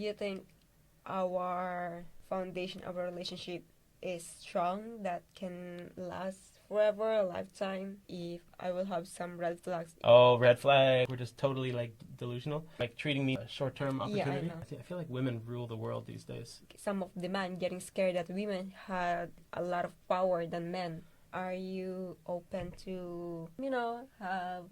you think our foundation of a relationship is strong that can last forever, a lifetime, if I will have some red flags? Oh, red flag. We're just totally like delusional. Like treating me a short-term Yeah, I opportunity. know. I feel like women rule the world these days. Some of the men getting scared that women had a lot of power than men. Are you open to, have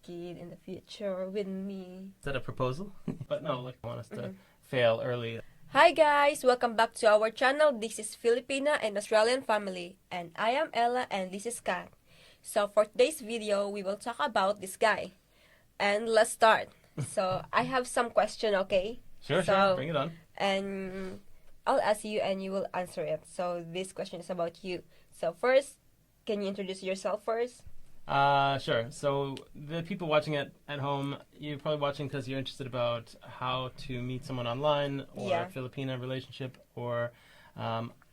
kid in the future with me? Is that a proposal? But no, like I want us to fail early. Hi guys! Welcome back to our channel. This is Filipina and Australian family, and I am Ella and this is Kat. So for today's video, we will talk about this guy. And let's start. So I have some question, okay? Sure, bring it on. And I'll ask you and you will answer it. So this question is about you. So first, can you introduce yourself first? Sure. So the people watching it at home, you're probably watching because you're interested about how to meet someone online or a Filipina relationship or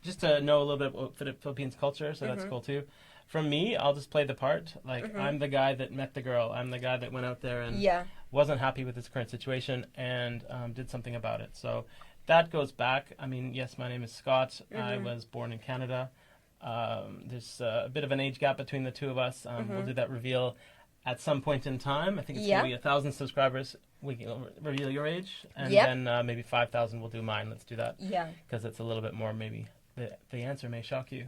just to know a little bit about Philippines culture. So that's cool too. From me, I'll just play the part. Like I'm the guy that met the girl. I'm the guy that went out there and wasn't happy with his current situation and did something about it. So that goes back. I mean, yes, my name is Scott. I was born in Canada. There's a bit of an age gap between the two of us. We'll do that reveal at some point in time. I think it's going to be 1,000 subscribers. We can reveal your age, and then maybe 5,000 we'll do mine. Let's do that. Yeah. Because it's a little bit more, maybe the answer may shock you.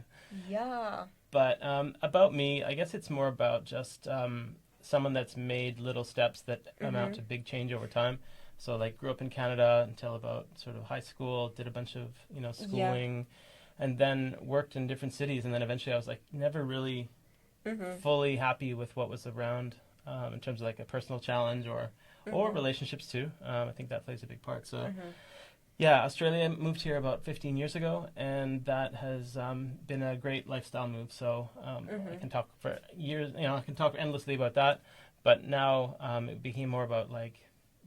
Yeah. But about me, I guess it's more about just someone that's made little steps that amount to big change over time. So like grew up in Canada until about sort of high school, did a bunch of, schooling, and then worked in different cities. And then eventually I was like never really fully happy with what was around in terms of like a personal challenge or relationships too. I think that plays a big part. So yeah, Australia, moved here about 15 years ago, and that has been a great lifestyle move. So I can talk for years, I can talk endlessly about that. But now it became more about like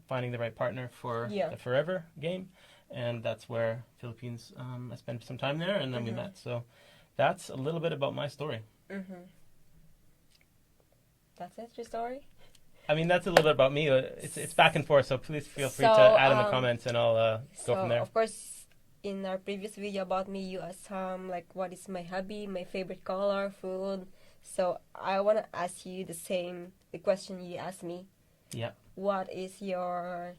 finding the right partner for the forever game. And that's where Philippines, I spent some time there, and then we met. So that's a little bit about my story. That's it, your story? I mean, that's a little bit about me. It's back and forth, so please feel free to add in the comments, and I'll go from there. Of course, in our previous video about me, you asked like what is my hobby, my favorite color, food. So I want to ask you the question you asked me. Yeah. What is your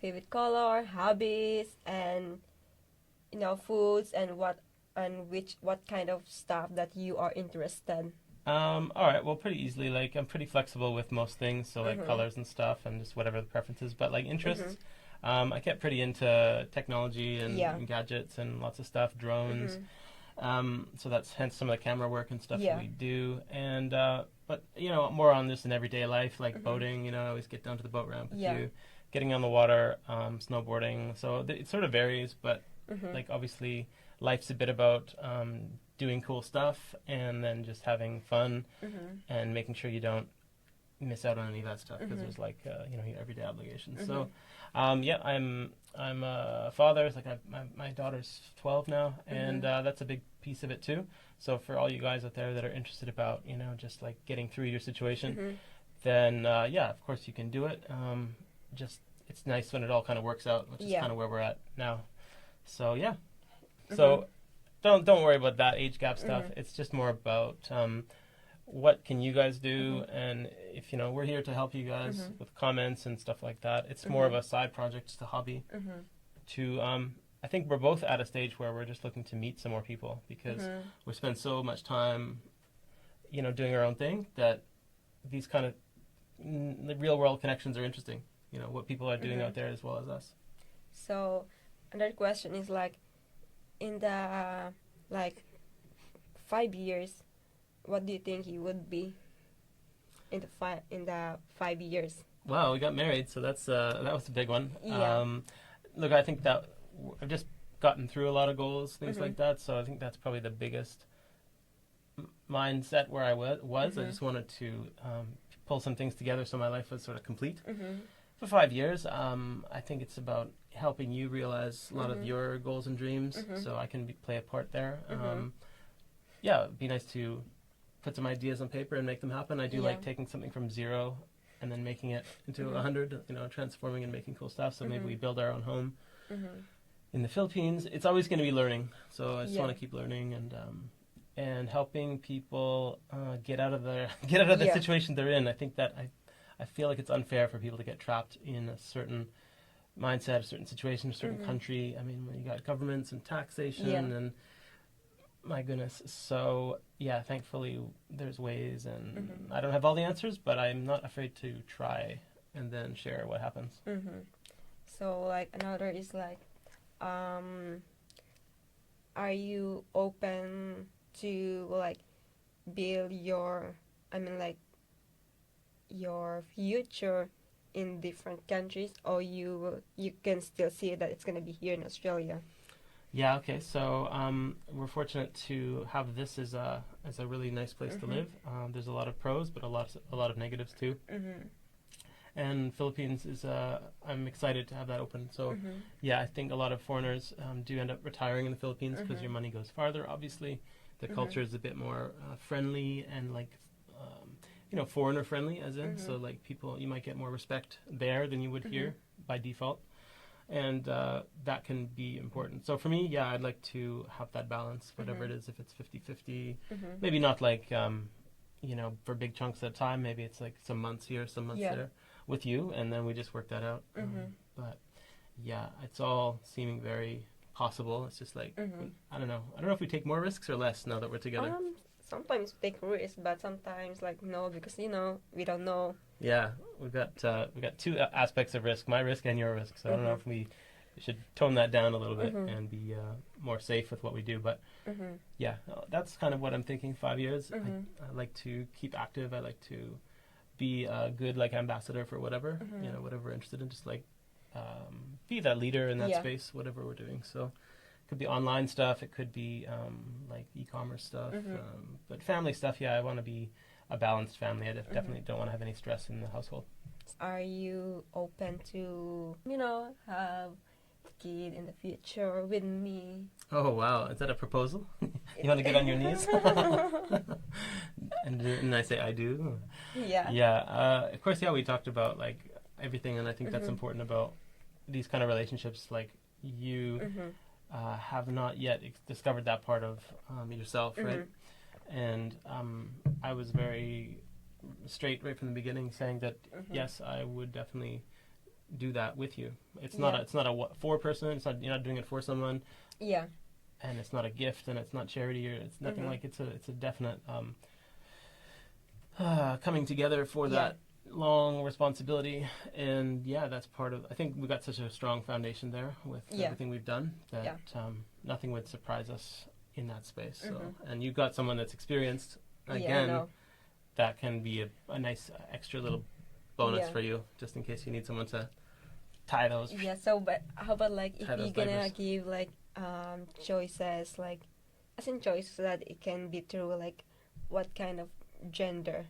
favorite color, hobbies, and foods, and what kind of stuff that you are interested? All right. Well, pretty easily. Like I'm pretty flexible with most things, so like colors and stuff, and just whatever the preference is. But like interests, I get pretty into technology and gadgets and lots of stuff, drones. So that's hence some of the camera work and stuff that we do. And but more on this in everyday life, like boating. I always get down to the boat ramp with you. Getting on the water, snowboarding. So it sort of varies, but like obviously life's a bit about doing cool stuff and then just having fun and making sure you don't miss out on any of that stuff because there's like your everyday obligations. So I'm a father. It's like my daughter's 12 now, and that's a big piece of it too. So for all you guys out there that are interested about just like getting through your situation, then of course you can do it. Just it's nice when it all kind of works out, which is kind of where we're at now. So so don't worry about that age gap stuff. It's just more about what can you guys do, and if we're here to help you guys with comments and stuff like that. It's more of a side project, just a hobby. To I think we're both at a stage where we're just looking to meet some more people because we spend so much time doing our own thing that these kind of the real world connections are interesting. What people are doing out there as well as us. So another question is like, in the 5 years, what do you think you would be in the 5 years? Wow, we got married, so that's that was a big one. Yeah. Look, I think that I've just gotten through a lot of goals, things like that. So I think that's probably the biggest mindset where I was. I just wanted to pull some things together so my life was sort of complete. For 5 years, I think it's about helping you realize a lot of your goals and dreams, so I can play a part there. It'd be nice to put some ideas on paper and make them happen. I do like taking something from 0 and then making it into 100, transforming and making cool stuff. So maybe we build our own home in the Philippines, it's always going to be learning. So I just want Yeah. to keep learning and helping people get out of their get out of the Yeah. situation they're in. I think that I feel like it's unfair for people to get trapped in a certain mindset, a certain situation, a certain country. I mean, when you got governments and taxation Yeah. and my goodness. So yeah, thankfully there's ways, and I don't have all the answers, but I'm not afraid to try and then share what happens. So like another is like, are you open to like build your, I mean like your future in different countries, or you can still see that it's gonna be here in Australia? Yeah. Okay. So we're fortunate to have this as a really nice place to live. There's a lot of pros, but a lot of negatives too. And Philippines is I'm excited to have that open. So yeah, I think a lot of foreigners do end up retiring in the Philippines because your money goes farther. Obviously, the culture is a bit more friendly and like foreigner friendly, as in so like people, you might get more respect there than you would here by default, and that can be important. So for me, yeah, I'd like to have that balance, whatever it is. If it's 50-50, maybe not like for big chunks at a time. Maybe it's like some months here, some months there with you, and then we just work that out. But yeah, it's all seeming very possible. It's just like I don't know if we take more risks or less now that we're together. Sometimes we take risks, but sometimes like no, because we don't know. Yeah, we've got two aspects of risk: my risk and your risk. So I don't know if we should tone that down a little bit and be more safe with what we do. But yeah, that's kind of what I'm thinking. 5 years. I like to keep active. I like to be a good like ambassador for whatever whatever we're interested in. Just like be that leader in that space, whatever we're doing. So. It could be online stuff. It could be like e-commerce stuff. But family stuff, yeah, I want to be a balanced family. I definitely don't want to have any stress in the household. Are you open to, have a kid in the future with me? Oh, wow. Is that a proposal? You want to get on your knees? and I say, I do? Yeah. Yeah. Of course, yeah, we talked about like everything, and I think that's important about these kind of relationships. Like you... have not yet discovered that part of yourself, right? And I was very straight right from the beginning, saying that yes, I would definitely do that with you. It's not a for person. It's not, you're not doing it for someone. Yeah. And it's not a gift, and it's not charity, or it's nothing like it's a definite coming together for that long responsibility. And yeah, that's part of, I think we got such a strong foundation there with everything we've done that nothing would surprise us in that space. So and you've got someone that's experienced again, that can be a nice extra little bonus for you, just in case you need someone to tie those. Yeah. So but how about like if you're gonna diapers. give like choices, like as in choices that it can be through like what kind of gender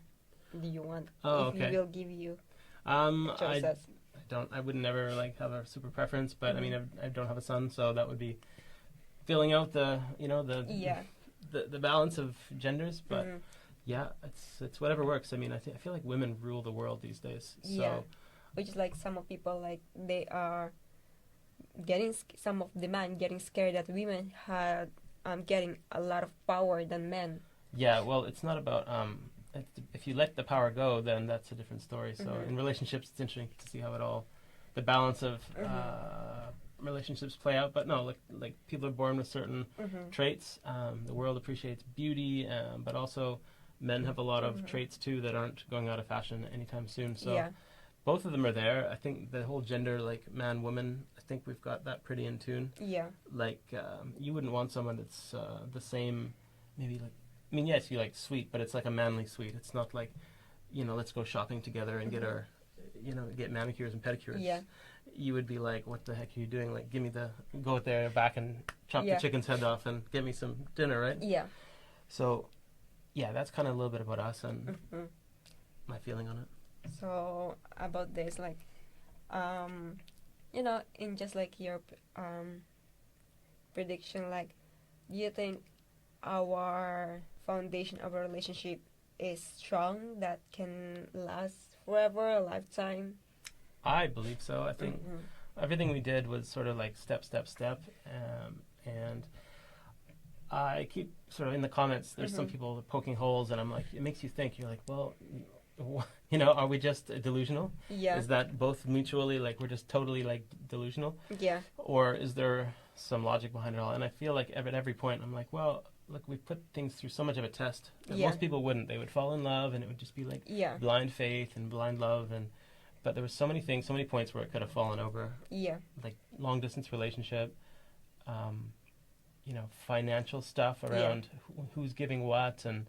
do you want? If we will give you choices. I would never like have a super preference, but I mean I don't have a son, so that would be filling out the the balance of genders. But yeah, it's whatever works. I mean I feel like women rule the world these days. So which is like some of people like they are some of the men getting scared that women had getting a lot of power than men. Yeah, well, it's not about if you let the power go, then that's a different story. So in relationships, it's interesting to see how the balance of relationships play out. But no, like people are born with certain traits. The world appreciates beauty, but also men have a lot of traits too that aren't going out of fashion anytime soon. So both of them are there. I think the whole gender, like man, woman, I think we've got that pretty in tune. Yeah. Like you wouldn't want someone that's the same, maybe like. I mean, yes, you like sweet, but it's like a manly sweet. It's not like, let's go shopping together and get manicures and pedicures. Yeah. You would be like, what the heck are you doing? Like, go there back and chop the chicken's head off and get me some dinner, right? Yeah. So, yeah, that's kind of a little bit about us and my feeling on it. So, about this, like, in just like your prediction, like, do you think our foundation of a relationship is strong that can last forever, a lifetime? I believe so. I think everything we did was sort of like step, step, step. And I keep sort of in the comments, there's some people poking holes, and I'm like, it makes you think. You're like, well, are we just delusional? Yeah. Is that both mutually, like, we're just totally, like, delusional? Yeah. Or is there some logic behind it all? And I feel like at every point, I'm like, well, look, we put things through so much of a test that most people wouldn't. They would fall in love, and it would just be like blind faith and blind love. But there was so many things, so many points where it could have fallen over. Yeah. Like long-distance relationship, financial stuff around who's giving what, and,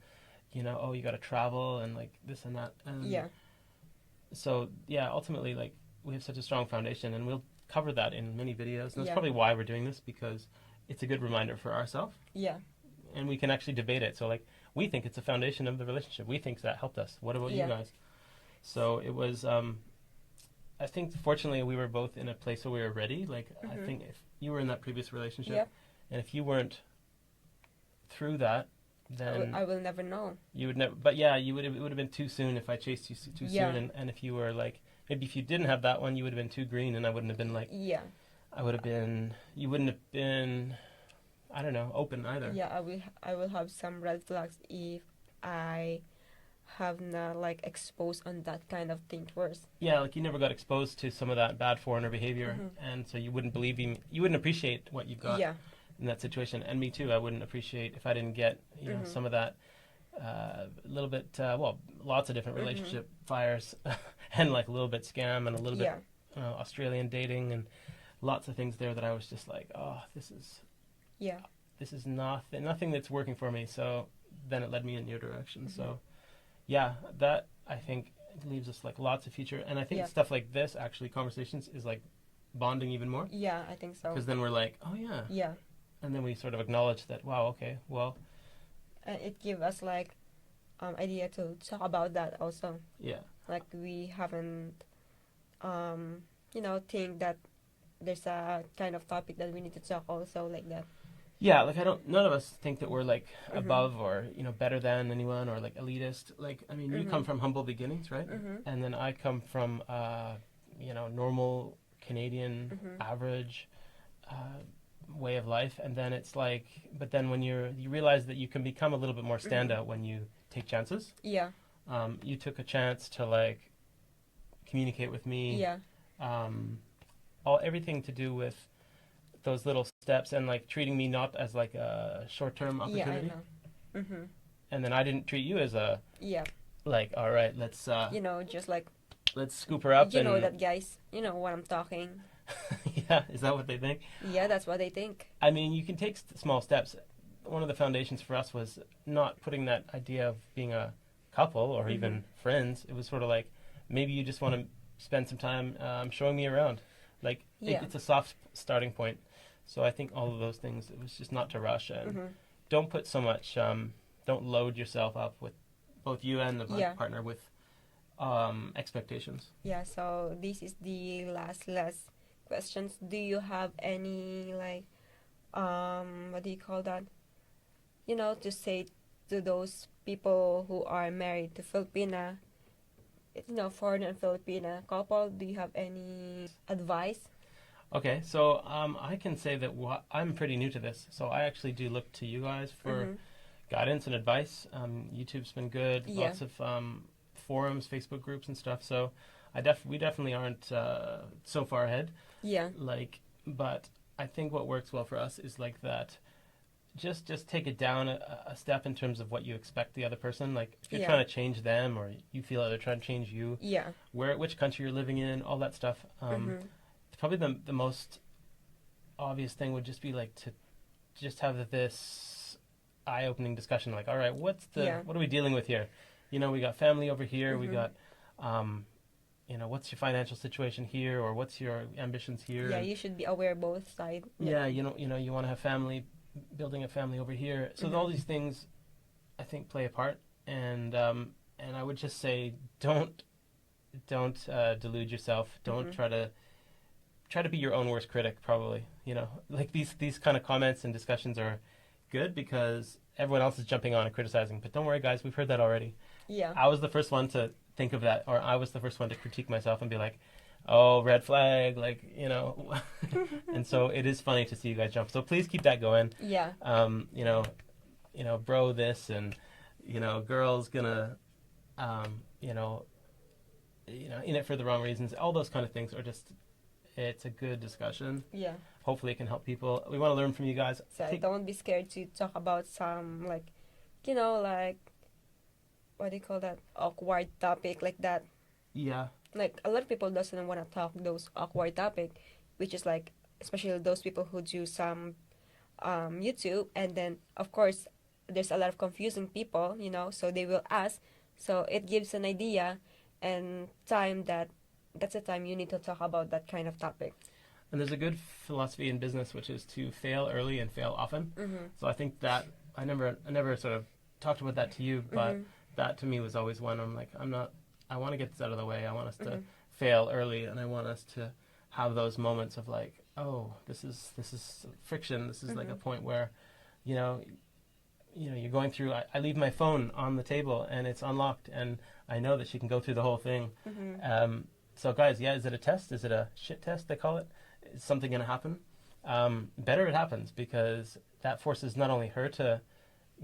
oh, you got to travel, and, like, this and that. And so, ultimately, like, we have such a strong foundation, and we'll cover that in many videos. And that's probably why we're doing this, because it's a good reminder for ourselves. Yeah. And we can actually debate it. So, like, we think it's a foundation of the relationship. We think that helped us. What about you guys? So it was, I think, fortunately, we were both in a place where we were ready. Like, I think if you were in that previous relationship, and if you weren't through that, then I will never know. You would never. But it would have been too soon if I chased you too soon. And if you were like, maybe if you didn't have that one, you would have been too green, and I wouldn't have been like. Yeah. I would have been. You wouldn't have been. I don't know, open either. Yeah, I will have some red flags if I have not, like, exposed on that kind of thing first. Yeah, like, you never got exposed to some of that bad foreigner behavior, and so you wouldn't believe him. You wouldn't appreciate what you've got in that situation. And me too. I wouldn't appreciate if I didn't get some of that. A little bit, lots of different relationship fires, and, like, a little bit scam, and a little bit Australian dating, and lots of things there that I was just like, oh, this is nothing that's working for me. So then it led me in your direction. So that, I think, leaves us, like, lots of future. And I think stuff like this, actually, conversations, is, like, bonding even more. Yeah, I think so. Because then we're like, oh yeah. And then we sort of acknowledge that, wow, okay, well. And it gives us, like, idea to talk about that also. Yeah. Like, we haven't think that there's a kind of topic that we need to talk also, like that. Yeah, like, none of us think that we're, like, above or, better than anyone, or, like, elitist. Like, I mean, you come from humble beginnings, right? And then I come from, normal Canadian average way of life. And then it's like, but then when you realize that you can become a little bit more standout when you take chances. Yeah. You took a chance to, like, communicate with me. Yeah. Everything to do with those little steps, and, like, treating me not as, like, a short-term opportunity. Yeah, I know. And then I didn't treat you as a like, all right, let's just like, let's scoop her up. You know that, guys. You know what I'm talking. Yeah, is that what they think? Yeah, that's what they think. I mean, you can take small steps. One of the foundations for us was not putting that idea of being a couple or even friends. It was sort of like, maybe you just want to spend some time showing me around. Like, it's a soft starting point. So I think all of those things, it was just not to rush, and don't put so much, don't load yourself up with, both you and the partner, with expectations. Yeah, so this is the last questions. Do you have any, like, what do you call that? To say to those people who are married to Filipina, foreign and Filipina couple, do you have any advice? Okay, so I can say that I'm pretty new to this, so I actually do look to you guys for guidance and advice. YouTube's been good, lots of forums, Facebook groups and stuff, so we definitely aren't so far ahead. Yeah. Like, but I think what works well for us is, like, that just take it down a step in terms of what you expect the other person. Like, if you're trying to change them, or you feel like they're trying to change you, which country you're living in, all that stuff. Probably the most obvious thing would just be, like, to just have this eye-opening discussion. Like, all right, what are we dealing with here? We got family over here. We got, what's your financial situation here, or what's your ambitions here? Yeah, you should be aware of both sides. Yeah, you want to have family, building a family over here. So all these things, I think, play a part. And I would just say, don't delude yourself. Don't try to be your own worst critic, probably. Like, these kind of comments and discussions are good because everyone else is jumping on and criticizing. But don't worry, guys, we've heard that already. Yeah. I was the first one to think of that, or I was the first one to critique myself and be like, oh, red flag, like, you know. And so it is funny to see you guys jump. So please keep that going. Yeah. You know, bro this, and, you know, girls gonna, you know, in it for the wrong reasons. All those kind of things are just, it's a good discussion. Yeah. Hopefully it can help people. We want to learn from you guys. So don't be scared to talk about some, like, you know, like, what do you call that? Awkward topic like that. Yeah. Like, a lot of people doesn't want to talk those awkward topic, which is like, especially those people who do some YouTube, and then, of course, there's a lot of confusing people, you know, so they will ask. So it gives an idea and time that's the time you need to talk about that kind of topic. And there's a good philosophy in business, which is to fail early and fail often. Mm-hmm. So I think that I never sort of talked about that to you, but that to me was always one. I'm like, I want to get this out of the way. I want us to fail early, and I want us to have those moments of like, oh, this is friction. This is like a point where, you know, you're going through. I leave my phone on the table and it's unlocked, and I know that she can go through the whole thing. So guys, yeah, is it a test? Is it a shit test? They call it. Is something going to happen? Better it happens, because that forces not only her to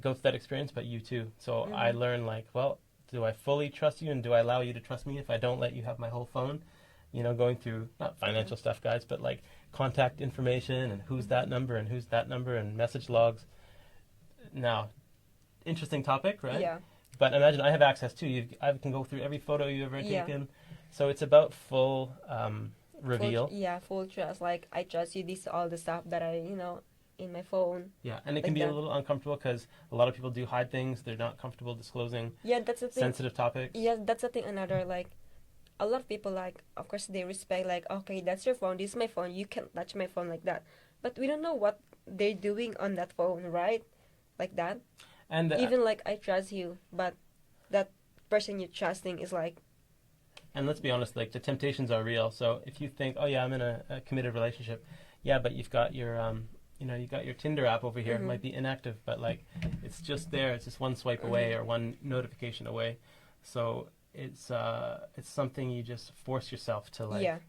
go through that experience, but you too. So I learn, like, well, do I fully trust you, and do I allow you to trust me if I don't let you have my whole phone? You know, going through, not financial stuff, guys, but like contact information and who's that number and who's that number and message logs. Now, interesting topic, right? Yeah. But imagine I have access to. I can go through every photo you've ever taken. So it's about full reveal. Full trust. Like, I trust you. This is all the stuff that I, in my phone. Yeah, and it can be a little uncomfortable because a lot of people do hide things. They're not comfortable disclosing that's the thing. Sensitive topics. Yeah, that's the thing. Another, like, a lot of people, like, of course, they respect, like, okay, that's your phone. This is my phone. You can't touch my phone like that. But we don't know what they're doing on that phone, right? Like that. And even, like, I trust you, but that person you're trusting is like... And let's be honest, like, the temptations are real. So if you think, oh yeah, I'm in a committed relationship, yeah, but you've got your you got your Tinder app over here. It might be inactive, but like, it's just there. It's just one swipe away or one notification away. So it's something you just force yourself to, like,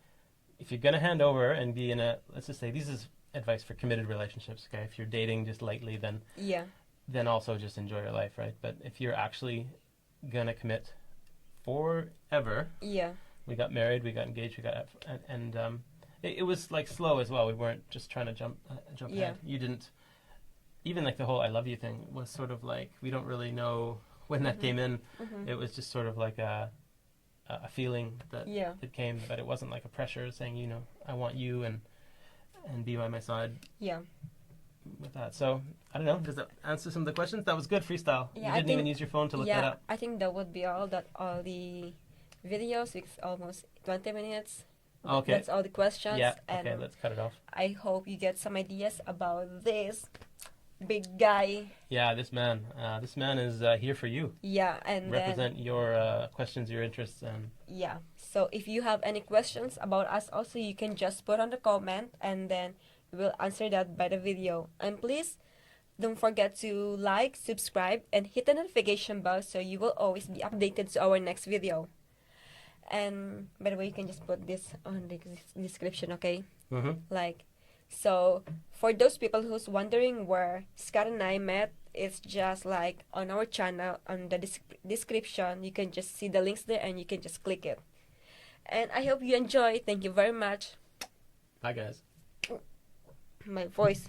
if you're gonna hand over and be in a, let's just say, this is advice for committed relationships. Okay, if you're dating just lightly, then also just enjoy your life, right? But if you're actually gonna commit forever, we got married, we got engaged, we got it was like slow as well. We weren't just trying to jump ahead. You didn't, even like the whole I love you thing was sort of like, we don't really know when that came in. It was just sort of like a feeling that it came, but it wasn't like a pressure saying, I want you and be by my side. With that. So I don't know, does that answer some of the questions? That was good freestyle. You didn't even use your phone to look that up. I think that would be all the videos. It's almost 20 minutes. Okay, that's all the questions. And let's cut it off. I hope you get some ideas about this big guy. This man is here for you. And represent your questions, your interests, and so if you have any questions about us also, you can just put on the comment, and then we'll answer that by the video. And please don't forget to like, subscribe, and hit the notification bell so you will always be updated to our next video. And by the way, you can just put this on the description, okay? Like, so for those people who's wondering where Scott and I met, it's just like on our channel, on the description. You can just see the links there and you can just click it. And I hope you enjoy. Thank you very much. Bye, guys. My voice.